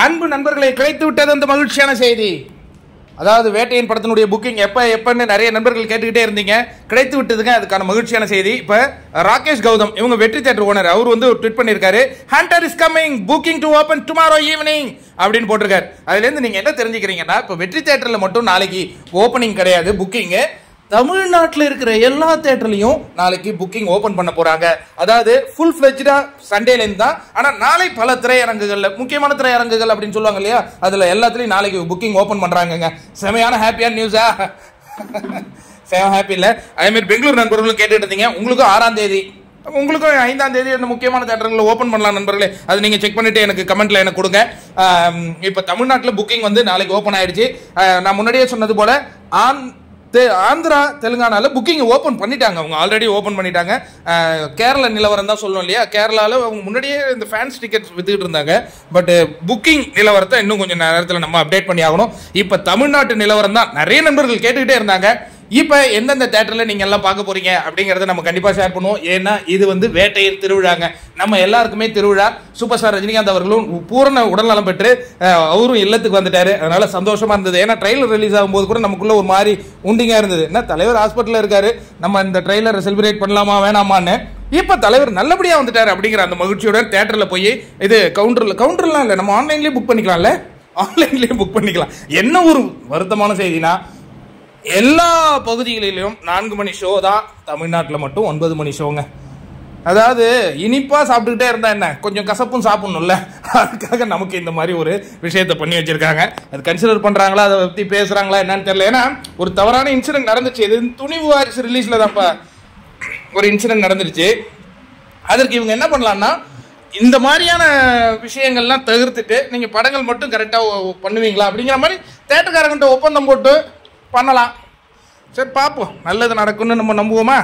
அன்பு நண்பர்களை கிடைத்து விட்டது அந்த மகிழ்ச்சியான செய்தி. அதாவது வேட்டையின் படத்தினுடைய புக்கிங் எப்பன்னு நிறைய நண்பர்கள் கேட்டுக்கிட்டே இருந்தீங்க. கிடைத்து விட்டதுங்க அதுக்கான மகிழ்ச்சியான செய்தி. இப்போ ராகேஷ் கௌதம் இவங்க வெற்றி தியேட்டர் ஓனர், அவர் வந்து ட்வீட் பண்ணியிருக்காரு, Hunter is coming, booking to open tomorrow evening அப்படின்னு போட்டிருக்காரு. அதுலேருந்து நீங்கள் என்ன தெரிஞ்சுக்கிறீங்கன்னா, இப்போ வெற்றி தியேட்டரில் மட்டும் நாளைக்கு ஓப்பனிங் கிடையாது, புக்கிங்கு தமிழ்நாட்டில் இருக்கிற எல்லா தியேட்டர்லையும் நாளைக்கு புக்கிங் ஓபன் பண்ண போறாங்க. அதாவது ஃபுல் ஃபிளெஜ்டா சண்டேலேருந்து தான். ஆனால் நாளை பல திரையரங்குகள்ல, முக்கியமான திரையரங்குகள் அப்படின்னு சொல்லுவாங்க இல்லையா, அதுல எல்லாத்துலயும் நாளைக்கு புக்கிங் ஓபன் பண்றாங்க. செமையான ஹாப்பியான நியூஸா? செம ஹாப்பி இல்ல? அதே மாதிரி பெங்களூர் நண்பர்களும் கேட்டுட்டு இருந்தீங்க, உங்களுக்கும் 6ஆம் தேதி, உங்களுக்கும் 5ஆம் தேதி அந்த முக்கியமான தியேட்டர்களை ஓபன் பண்ணலாம் நண்பர்களே. அது நீங்க செக் பண்ணிட்டு எனக்கு கமெண்ட்ல எனக்கு கொடுங்க. இப்ப தமிழ்நாட்டில் புக்கிங் வந்து நாளைக்கு ஓபன் ஆயிடுச்சு. நான் முன்னாடியே சொன்னது போல ஆந்திரா தெலுங்கானால புக்கிங் ஓபன் பண்ணிட்டாங்க, அவங்க ஆல்ரெடி ஓபன் பண்ணிட்டாங்க. கேரளா நிலவரம் தான் சொல்லணும் இல்லையா, கேரளால அவங்க முன்னாடியே இந்த ஃபேன்ஸ் டிக்கெட்ஸ் வித்துக்கிட்டு இருந்தாங்க. பட் புக்கிங் நிலவரத்தை இன்னும் கொஞ்சம் நேரத்தில் நம்ம அப்டேட் பண்ணி ஆகணும். இப்போ தமிழ்நாட்டு நிலவரம் தான் நிறைய நண்பர்கள் கேட்டுக்கிட்டே இருந்தாங்க. இப்போ எந்தெந்த தேட்டரில் நீங்கள் எல்லாம் பார்க்க போறீங்க அப்படிங்கிறத நம்ம கண்டிப்பாக ஷேர் பண்ணுவோம். ஏன்னா இது வந்து வேட்டையின் திருவிழாங்க, நம்ம எல்லாருக்குமே திருவிழா. சூப்பர் ஸ்டார் ரஜினிகாந்த் அவர்களும் பூரண உடல்நலம் பெற்று அவரும் இல்லத்துக்கு வந்துட்டாரு. அதனால சந்தோஷமா இருந்தது. ஏன்னா ட்ரெய்லர் ரிலீஸ் ஆகும்போது கூட நமக்குள்ள ஒரு மாதிரி உண்டிங்கா இருந்தது. என்ன தலைவர் ஹாஸ்பிட்டலில் இருக்காரு, நம்ம இந்த ட்ரெய்லரை செலிப்ரேட் பண்ணலாமா வேணாமான்னு. இப்ப தலைவர் நல்லபடியா வந்துட்டாரு அப்படிங்கிற அந்த மகிழ்ச்சியோட தியேட்டர்ல போய் இது கவுண்டர்லாம் இல்லை, நம்ம ஆன்லைன்லேயே புக் பண்ணிக்கலாம்ல, ஆன்லைன்லேயே புக் பண்ணிக்கலாம். என்ன ஒரு வருத்தமான செய்தினா, எல்லா பகுதிகளிலும் 4 மணி ஷோ தான், தமிழ்நாட்டில் மட்டும் 9 மணி ஷோங்க. அதாவது இனிப்பா சாப்பிட்டுக்கிட்டே இருந்தா என்ன, கொஞ்சம் கசப்பும் சாப்பிடணும்ல, அதுக்காக நமக்கு இந்த மாதிரி ஒரு விஷயத்தை பண்ணி வச்சிருக்காங்க. அது கன்சிடர் பண்றாங்களா, அதை பத்தி பேசுறாங்களா என்னன்னு தெரியல. ஏன்னா ஒரு தவறான இன்சிடென்ட் நடந்துச்சு. இது துணிவு வாரிசு ரிலீஸ்ல தான்ப்பா ஒரு இன்சிடென்ட் நடந்துருச்சு. அதற்கு இவங்க என்ன பண்ணலாம்னா, இந்த மாதிரியான விஷயங்கள்லாம் தவிர்த்துட்டு நீங்க படங்கள் மட்டும் கரெக்டா பண்ணுவீங்களா அப்படிங்கிற மாதிரி தேட்டர்காரங்கிட்ட ஒப்பந்தம் போட்டு பண்ணலாம். சரி பார்ப்போம், நல்லது நடக்கும்னு நம்ம நம்புவோமா?